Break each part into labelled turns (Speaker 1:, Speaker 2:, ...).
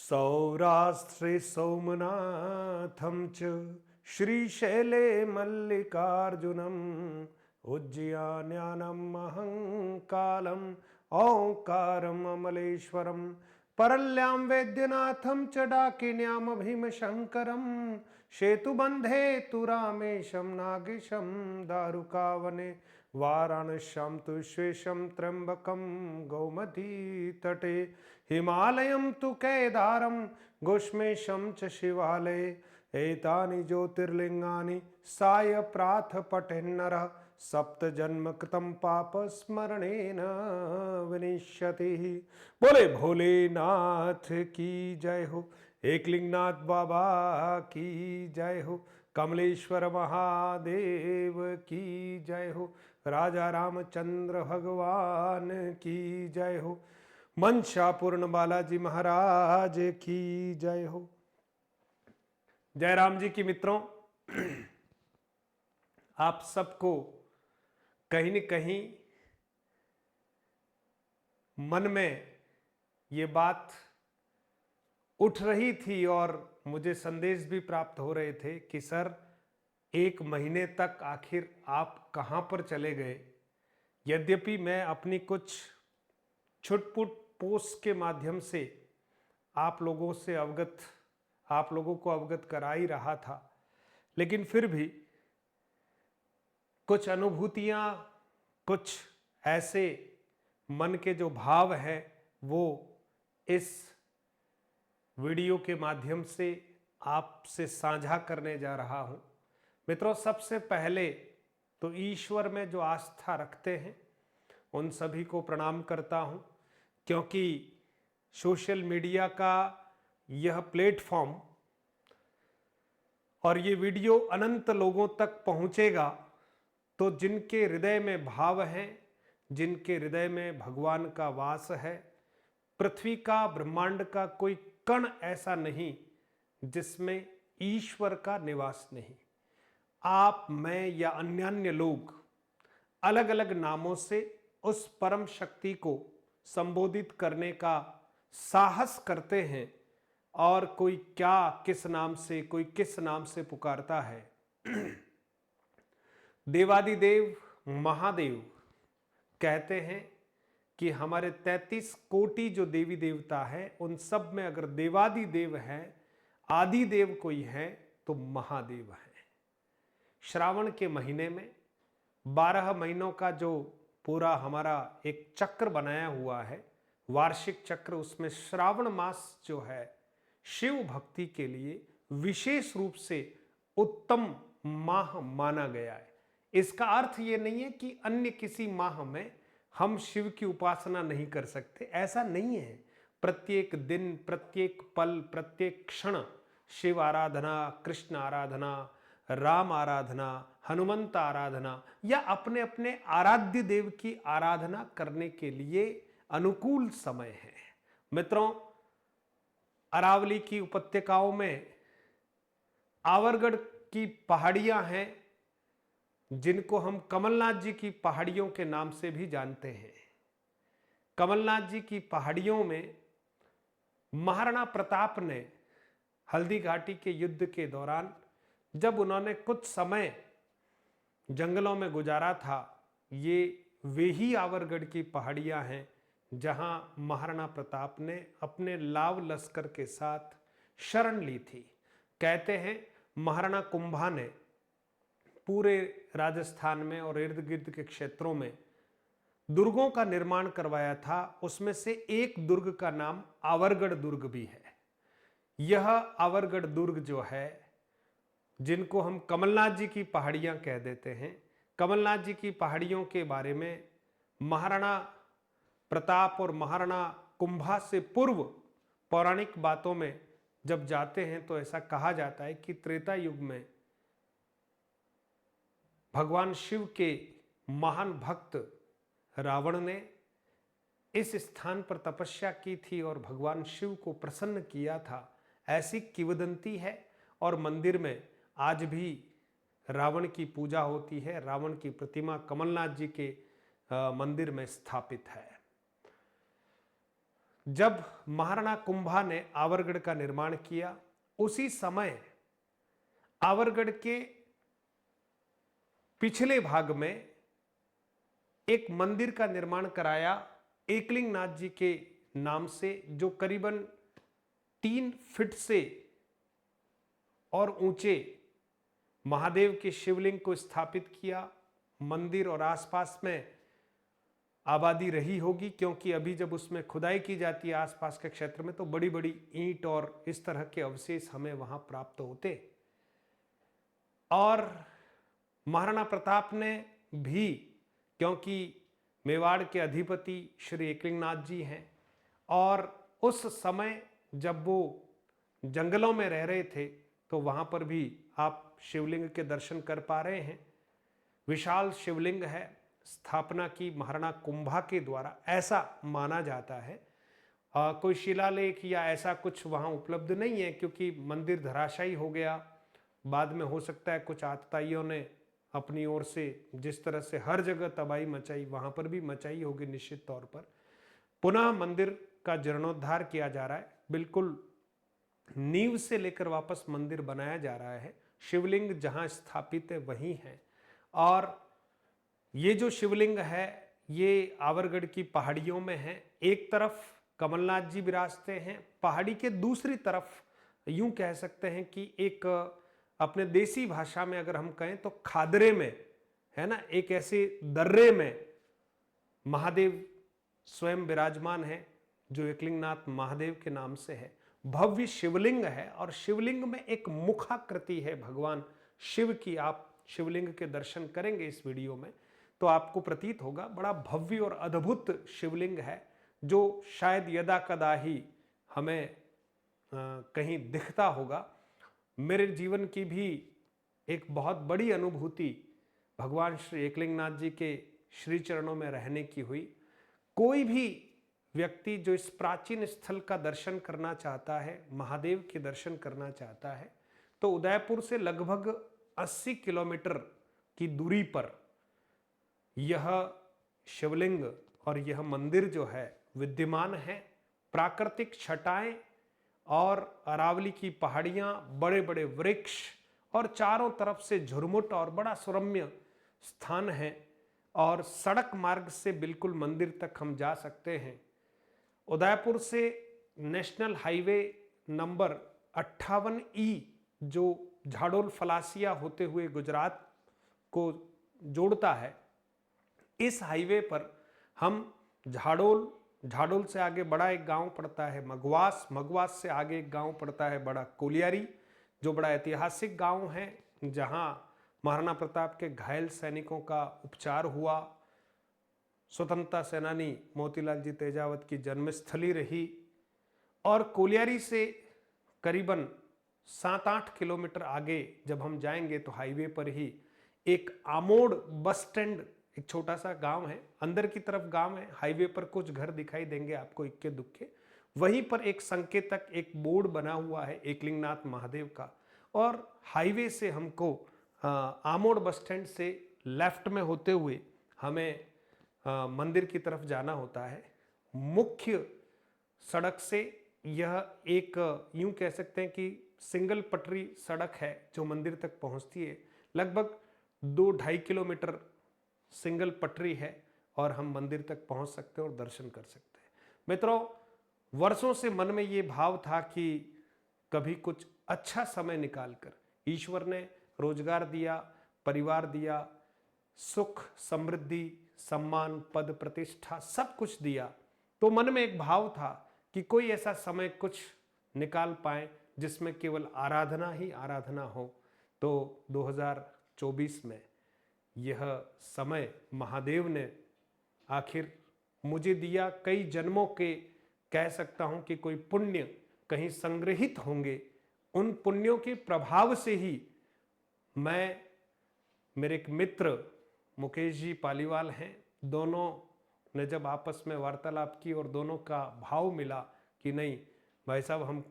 Speaker 1: सौराष्ट्रे सोमनाथं च श्रीशैले मल्लिकार्जुनम् उज्जयान्यानं महङ्कालम् ओङ्कारम् अमलेश्वरम् परल्यां वैद्यनाथं च डाकिन्यां भीमशङ्करम् सेतुबन्धे तु रामेशं नागेशं दारुकावने वाराणस्यां तु विश्वेशं त्र्यम्बकं गोमती तटे हिमालयं तु केदारं घोष्मेशं च शिवालये एतानि ज्योतिर्लिङ्गानि साय प्रार्थपठेन्नरः सप्तजन्म कृतं पाप स्मरणेन विनिश्यति। बोले भोलेनाथ की जय हो, एकलिंगनाथ बाबा की जय हो, कमलेश्वर महादेव की जय हो, राजा रामचंद्र भगवान की जय हो, मनशापूर्ण बालाजी महाराज की जय हो। जय राम जी की मित्रों, आप सबको कहीं न कहीं मन में ये बात उठ रही थी और मुझे संदेश भी प्राप्त हो रहे थे कि सर, एक महीने तक आखिर आप कहाँ पर चले गए। यद्यपि मैं अपनी कुछ छुटपुट पोस्ट के माध्यम से आप लोगों को अवगत करा ही रहा था, लेकिन फिर भी कुछ अनुभूतियाँ, कुछ ऐसे मन के जो भाव हैं वो इस वीडियो के माध्यम से आपसे साझा करने जा रहा हूँ। मित्रों, सबसे पहले तो ईश्वर में जो आस्था रखते हैं उन सभी को प्रणाम करता हूँ, क्योंकि सोशल मीडिया का यह प्लेटफॉर्म और ये वीडियो अनंत लोगों तक पहुँचेगा तो जिनके हृदय में भाव है, जिनके हृदय में भगवान का वास है, पृथ्वी का, ब्रह्मांड का कोई कण ऐसा नहीं जिसमें ईश्वर का निवास नहीं। आप, मैं या अन्य लोग अलग अलग नामों से उस परम शक्ति को संबोधित करने का साहस करते हैं, और कोई क्या किस नाम से, कोई किस नाम से पुकारता है। देवादिदेव महादेव कहते हैं कि हमारे 33 कोटि जो देवी देवता है उन सब में अगर देवादिदेव है, आदि देव कोई है तो महादेव है। श्रावण के महीने में 12 महीनों का जो पूरा हमारा एक चक्र बनाया हुआ है, वार्षिक चक्र, उसमें श्रावण मास जो है शिव भक्ति के लिए विशेष रूप से उत्तम माह माना गया है। इसका अर्थ ये नहीं है कि अन्य किसी माह में हम शिव की उपासना नहीं कर सकते, ऐसा नहीं है। प्रत्येक दिन, प्रत्येक पल, प्रत्येक क्षण शिव आराधना, कृष्ण आराधना, राम आराधना, हनुमंत आराधना या अपने अपने आराध्य देव की आराधना करने के लिए अनुकूल समय है। मित्रों, अरावली की उपत्यकाओं में आवरगढ़ की पहाड़ियां हैं जिनको हम कमलनाथ जी की पहाड़ियों के नाम से भी जानते हैं। कमलनाथ जी की पहाड़ियों में महाराणा प्रताप ने हल्दी घाटी के युद्ध के दौरान जब उन्होंने कुछ समय जंगलों में गुजारा था, ये वे ही आवरगढ़ की पहाड़ियां हैं जहां महाराणा प्रताप ने अपने लाव लश्कर के साथ शरण ली थी। कहते हैं महाराणा कुंभा ने पूरे राजस्थान में और इर्द गिर्द के क्षेत्रों में दुर्गों का निर्माण करवाया था। उसमें से एक दुर्ग का नाम आवरगढ़ दुर्ग भी है। यह आवरगढ़ दुर्ग जो है, जिनको हम कमलनाथ जी की पहाड़ियां कह देते हैं, कमलनाथ जी की पहाड़ियों के बारे में महाराणा प्रताप और महाराणा कुंभा से पूर्व पौराणिक बातों में जब जाते हैं तो ऐसा कहा जाता है कि त्रेता युग में भगवान शिव के महान भक्त रावण ने इस स्थान पर तपस्या की थी और भगवान शिव को प्रसन्न किया था, ऐसी किंवदंती है। और मंदिर में आज भी रावण की पूजा होती है। रावण की प्रतिमा कमलनाथ जी के मंदिर में स्थापित है। जब महाराणा कुंभा ने आवरगढ़ का निर्माण किया, उसी समय आवरगढ़ के पिछले भाग में एक मंदिर का निर्माण कराया एकलिंग नाथ जी के नाम से, जो करीबन 3 फीट से और ऊंचे महादेव के शिवलिंग को स्थापित किया। मंदिर और आसपास में आबादी रही होगी, क्योंकि अभी जब उसमें खुदाई की जाती है आसपास के क्षेत्र में, तो बड़ी बड़ी ईंट और इस तरह के अवशेष हमें वहां प्राप्त होते। और महाराणा प्रताप ने भी, क्योंकि मेवाड़ के अधिपति श्री एकलिंग नाथ जी हैं, और उस समय जब वो जंगलों में रह रहे थे, तो वहां पर भी आप शिवलिंग के दर्शन कर पा रहे हैं। विशाल शिवलिंग है, स्थापना की महाराणा कुंभा के द्वारा, ऐसा माना जाता है। कोई शिलालेख या ऐसा कुछ वहां उपलब्ध नहीं है, क्योंकि मंदिर धराशायी हो गया। बाद में हो सकता है कुछ आतताइयों ने अपनी ओर से जिस तरह से हर जगह तबाही मचाई, वहां पर भी मचाई होगी निश्चित तौर पर। पुनः मंदिर का जीर्णोद्धार किया जा रहा है, बिल्कुल नींव से लेकर वापस मंदिर बनाया जा रहा है। शिवलिंग जहां स्थापित है वहीं है। और ये जो शिवलिंग है ये आवरगढ़ की पहाड़ियों में है। एक तरफ कमलनाथ जी विराजते हैं, पहाड़ी के दूसरी तरफ यूं कह सकते हैं कि एक अपने देसी भाषा में अगर हम कहें तो खादरे में, है ना, एक ऐसे दर्रे में महादेव स्वयं विराजमान है, जो एकलिंगनाथ महादेव के नाम से है। भव्य शिवलिंग है, और शिवलिंग में एक मुखाकृति है भगवान शिव की। आप शिवलिंग के दर्शन करेंगे इस वीडियो में तो आपको प्रतीत होगा, बड़ा भव्य और अद्भुत शिवलिंग है, जो शायद यदा कदा ही हमें कहीं दिखता होगा। मेरे जीवन की भी एक बहुत बड़ी अनुभूति भगवान श्री एकलिंगनाथ जी के श्री चरणों में रहने की हुई। कोई भी व्यक्ति जो इस प्राचीन स्थल का दर्शन करना चाहता है, महादेव के दर्शन करना चाहता है, तो उदयपुर से लगभग 80 किलोमीटर की दूरी पर यह शिवलिंग और यह मंदिर जो है विद्यमान है। प्राकृतिक छटाएं और अरावली की पहाड़ियां, बड़े बड़े वृक्ष और चारों तरफ से झुरमुट और बड़ा सुरम्य स्थान है, और सड़क मार्ग से बिल्कुल मंदिर तक हम जा सकते हैं। उदयपुर से नेशनल हाईवे नंबर 58E जो झाडोल फलासिया होते हुए गुजरात को जोड़ता है, इस हाईवे पर हम झाडोल से आगे बड़ा एक गांव पड़ता है मगवास, मगवास से आगे एक गांव पड़ता है बड़ा कोलियारी, जो बड़ा ऐतिहासिक गांव है, जहां महाराणा प्रताप के घायल सैनिकों का उपचार हुआ। स्वतंत्रता सेनानी मोतीलाल जी तेजावत की जन्मस्थली रही। और कोलियारी से करीबन 7-8 किलोमीटर आगे जब हम जाएंगे तो हाईवे पर ही एक आमोड़ बस स्टैंड, एक छोटा सा गांव है, अंदर की तरफ गांव है, हाईवे पर कुछ घर दिखाई देंगे आपको इक्के दुक्के। वहीं पर एक संकेतक, एक बोर्ड बना हुआ है एकलिंगनाथ महादेव का, और हाईवे से हमको आमोड़ बस स्टैंड से लेफ्ट में होते हुए हमें मंदिर की तरफ जाना होता है। मुख्य सड़क से यह एक यूं कह सकते हैं कि सिंगल पटरी सड़क है जो मंदिर तक पहुंचती है। लगभग 2-2.5 किलोमीटर सिंगल पटरी है, और हम मंदिर तक पहुंच सकते हैं और दर्शन कर सकते हैं। मित्रों, वर्षों से मन में ये भाव था कि कभी कुछ अच्छा समय निकालकर, ईश्वर ने रोजगार दिया, परिवार दिया, सुख समृद्धि सम्मान पद प्रतिष्ठा सब कुछ दिया, तो मन में एक भाव था कि कोई ऐसा समय कुछ निकाल पाए जिसमें केवल आराधना ही आराधना हो। तो 2024 में यह समय महादेव ने आखिर मुझे दिया। कई जन्मों के कह सकता हूं कि कोई पुण्य कहीं संग्रहित होंगे, उन पुण्यों के प्रभाव से ही मैं, मेरे एक मित्र मुकेश जी पालीवाल हैं, दोनों ने जब आपस में वार्तालाप की और दोनों का भाव मिला कि नहीं भाई साहब, हम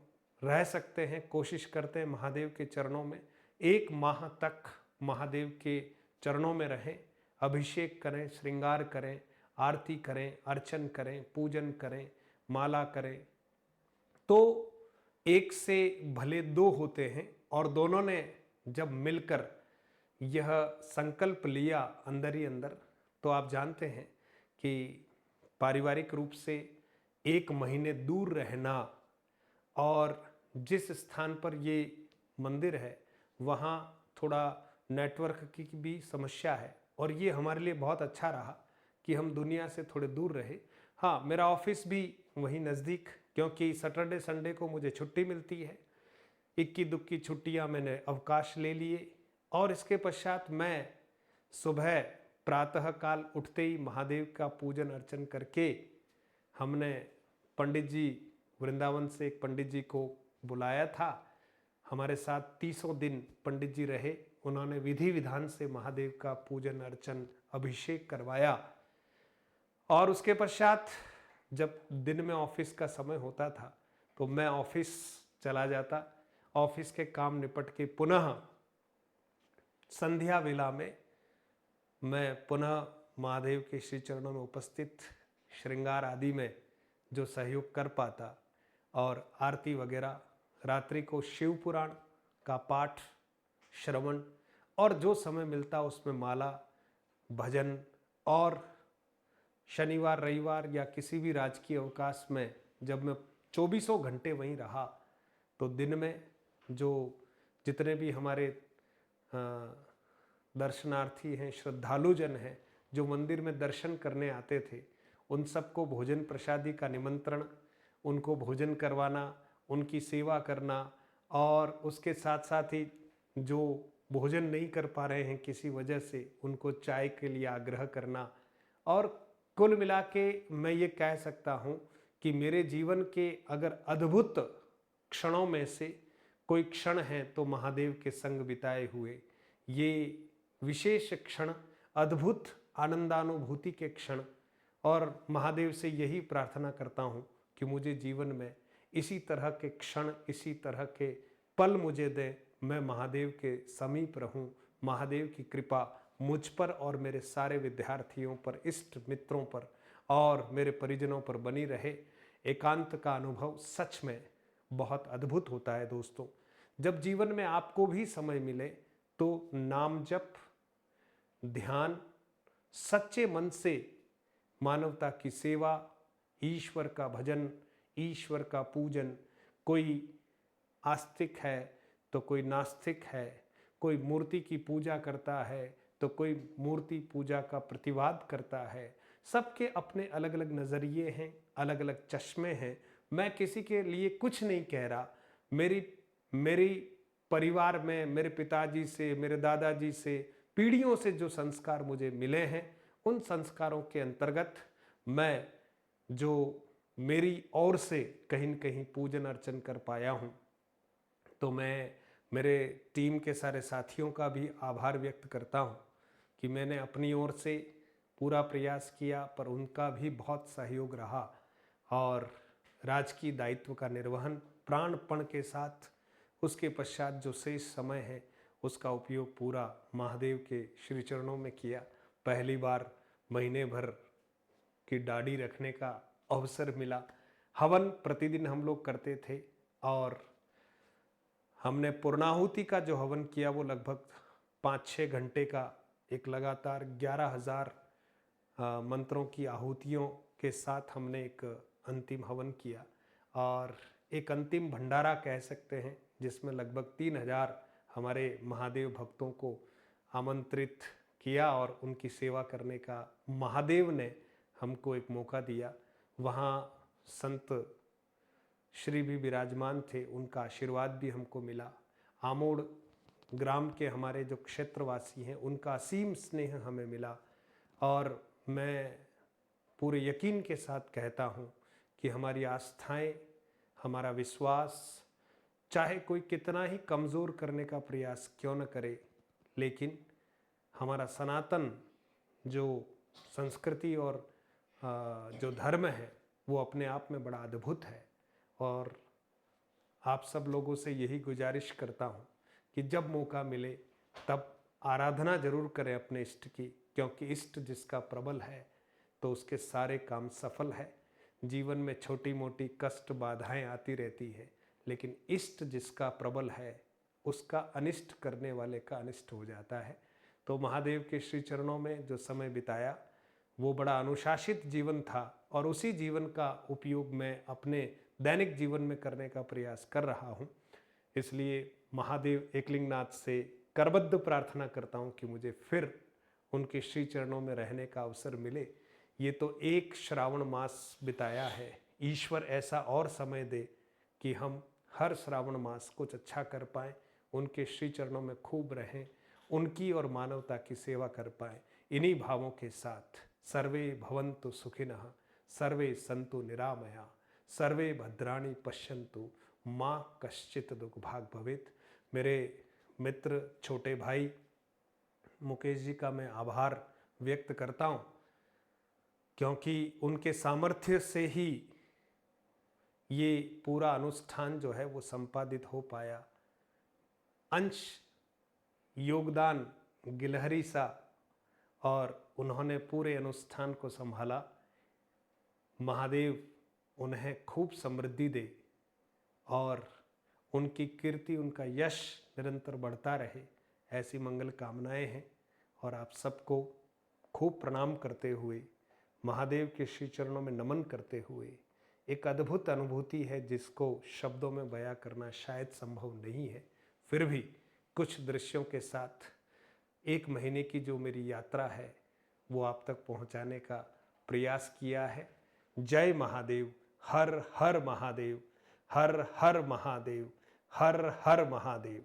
Speaker 1: रह सकते हैं, कोशिश करते हैं महादेव के चरणों में, 1 माह तक महादेव के चरणों में रहें, अभिषेक करें, श्रृंगार करें, आरती करें, अर्चन करें, पूजन करें, माला करें, तो एक से भले दो होते हैं, और दोनों ने जब मिलकर यह संकल्प लिया अंदर ही अंदर, तो आप जानते हैं कि पारिवारिक रूप से 1 महीने दूर रहना, और जिस स्थान पर ये मंदिर है वहाँ थोड़ा नेटवर्क की भी समस्या है, और ये हमारे लिए बहुत अच्छा रहा कि हम दुनिया से थोड़े दूर रहे। हाँ, मेरा ऑफिस भी वहीं नज़दीक, क्योंकि सैटरडे संडे को मुझे छुट्टी मिलती है। इक्की दुक्की छुट्टियां मैंने अवकाश ले लिए, और इसके पश्चात मैं सुबह प्रातः काल उठते ही महादेव का पूजन अर्चन करके, हमने पंडित जी, वृंदावन से एक पंडित जी को बुलाया था, हमारे साथ 30 दिन पंडित जी रहे। उन्होंने विधि विधान से महादेव का पूजन अर्चन अभिषेक करवाया, और उसके पश्चात जब दिन में ऑफिस का समय होता था तो मैं ऑफिस चला जाता। ऑफिस के काम निपट के पुनः संध्या वेला में मैं पुनः महादेव के श्री चरणों में उपस्थित श्रृंगार आदि में जो सहयोग कर पाता, और आरती वगैरह, रात्रि को शिव पुराण का पाठ श्रवण, और जो समय मिलता उसमें माला, भजन, और शनिवार रविवार या किसी भी राजकीय अवकाश में जब मैं 24 घंटे वहीं रहा, तो दिन में जो जितने भी हमारे दर्शनार्थी हैं, श्रद्धालुजन हैं, जो मंदिर में दर्शन करने आते थे, उन सबको भोजन प्रसादी का निमंत्रण, उनको भोजन करवाना, उनकी सेवा करना, और उसके साथ साथ ही जो भोजन नहीं कर पा रहे हैं किसी वजह से, उनको चाय के लिए आग्रह करना। और कुल मिला के मैं ये कह सकता हूँ कि मेरे जीवन के अगर अद्भुत क्षणों में से कोई क्षण है तो महादेव के संग बिताए हुए ये विशेष क्षण, अद्भुत आनंदानुभूति के क्षण, और महादेव से यही प्रार्थना करता हूँ कि मुझे जीवन में इसी तरह के क्षण, इसी तरह के पल मुझे दे, मैं महादेव के समीप रहूं, महादेव की कृपा मुझ पर और मेरे सारे विद्यार्थियों पर, इष्ट मित्रों पर और मेरे परिजनों पर बनी रहे। एकांत का अनुभव सच में बहुत अद्भुत होता है दोस्तों। जब जीवन में आपको भी समय मिले तो नाम जप, ध्यान, सच्चे मन से मानवता की सेवा, ईश्वर का भजन, ईश्वर का पूजन, कोई आस्तिक है तो कोई नास्तिक है, कोई मूर्ति की पूजा करता है तो कोई मूर्ति पूजा का प्रतिवाद करता है। सबके अपने अलग अलग नज़रिए हैं, अलग अलग चश्मे हैं। मैं किसी के लिए कुछ नहीं कह रहा। मेरी परिवार में मेरे पिताजी से, मेरे दादाजी से, पीढ़ियों से जो संस्कार मुझे मिले हैं, उन संस्कारों के अंतर्गत मैं जो मेरी ओर से कहीं न कहीं पूजन अर्चन कर पाया हूँ, तो मैं मेरे टीम के सारे साथियों का भी आभार व्यक्त करता हूँ कि मैंने अपनी ओर से पूरा प्रयास किया, पर उनका भी बहुत सहयोग रहा, और राजकीय दायित्व का निर्वहन प्राणपण के साथ, उसके पश्चात जो शेष समय है उसका उपयोग पूरा महादेव के श्री चरणों में किया। पहली बार महीने भर की दाढ़ी रखने का अवसर मिला। हवन प्रतिदिन हम लोग करते थे, और हमने पूर्णाहुति का जो हवन किया वो लगभग 5-6 घंटे का एक लगातार 11,000 मंत्रों की आहुतियों के साथ हमने एक अंतिम हवन किया, और एक अंतिम भंडारा कह सकते हैं, जिसमें लगभग 3,000 हमारे महादेव भक्तों को आमंत्रित किया, और उनकी सेवा करने का महादेव ने हमको एक मौका दिया। वहाँ संत श्री भी विराजमान थे, उनका आशीर्वाद भी हमको मिला। आमोड़ ग्राम के हमारे जो क्षेत्रवासी हैं, उनका असीम स्नेह हमें मिला, और मैं पूरे यकीन के साथ कहता हूँ कि हमारी आस्थाएं, हमारा विश्वास, चाहे कोई कितना ही कमज़ोर करने का प्रयास क्यों न करे, लेकिन हमारा सनातन जो संस्कृति और जो धर्म है वो अपने आप में बड़ा अद्भुत है। और आप सब लोगों से यही गुजारिश करता हूँ कि जब मौका मिले तब आराधना जरूर करें अपने इष्ट की, क्योंकि इष्ट जिसका प्रबल है तो उसके सारे काम सफल है। जीवन में छोटी मोटी कष्ट बाधाएं आती रहती है, लेकिन इष्ट जिसका प्रबल है उसका अनिष्ट करने वाले का अनिष्ट हो जाता है। तो महादेव के श्री चरणों में जो समय बिताया वो बड़ा अनुशासित जीवन था, और उसी जीवन का उपयोग मैं अपने दैनिक जीवन में करने का प्रयास कर रहा हूँ। इसलिए महादेव एकलिंगनाथ से करबद्ध प्रार्थना करता हूँ कि मुझे फिर उनके श्री चरणों में रहने का अवसर मिले। ये तो एक श्रावण मास बिताया है, ईश्वर ऐसा और समय दे कि हम हर श्रावण मास कुछ अच्छा कर पाएँ, उनके श्री चरणों में खूब रहें, उनकी और मानवता की सेवा कर पाएँ। इन्हीं भावों के साथ सर्वे भवन्तु सुखिनः, सर्वे सन्तु निरामया, सर्वे भद्राणि पश्यन्तु, माँ कश्चित दुर्भाग् भवेत्। मेरे मित्र छोटे भाई मुकेश जी का मैं आभार व्यक्त करता हूँ, क्योंकि उनके सामर्थ्य से ही ये पूरा अनुष्ठान जो है वो संपादित हो पाया। अंश योगदान गिलहरी सा, और उन्होंने पूरे अनुष्ठान को संभाला। महादेव उन्हें खूब समृद्धि दे और उनकी कीर्ति, उनका यश निरंतर बढ़ता रहे, ऐसी मंगल कामनाएं हैं। और आप सबको खूब प्रणाम करते हुए, महादेव के श्री चरणों में नमन करते हुए, एक अद्भुत अनुभूति है जिसको शब्दों में बयां करना शायद संभव नहीं है, फिर भी कुछ दृश्यों के साथ 1 महीने की जो मेरी यात्रा है वो आप तक पहुंचाने का प्रयास किया है। जय महादेव, हर हर महादेव, हर हर महादेव, हर हर महादेव।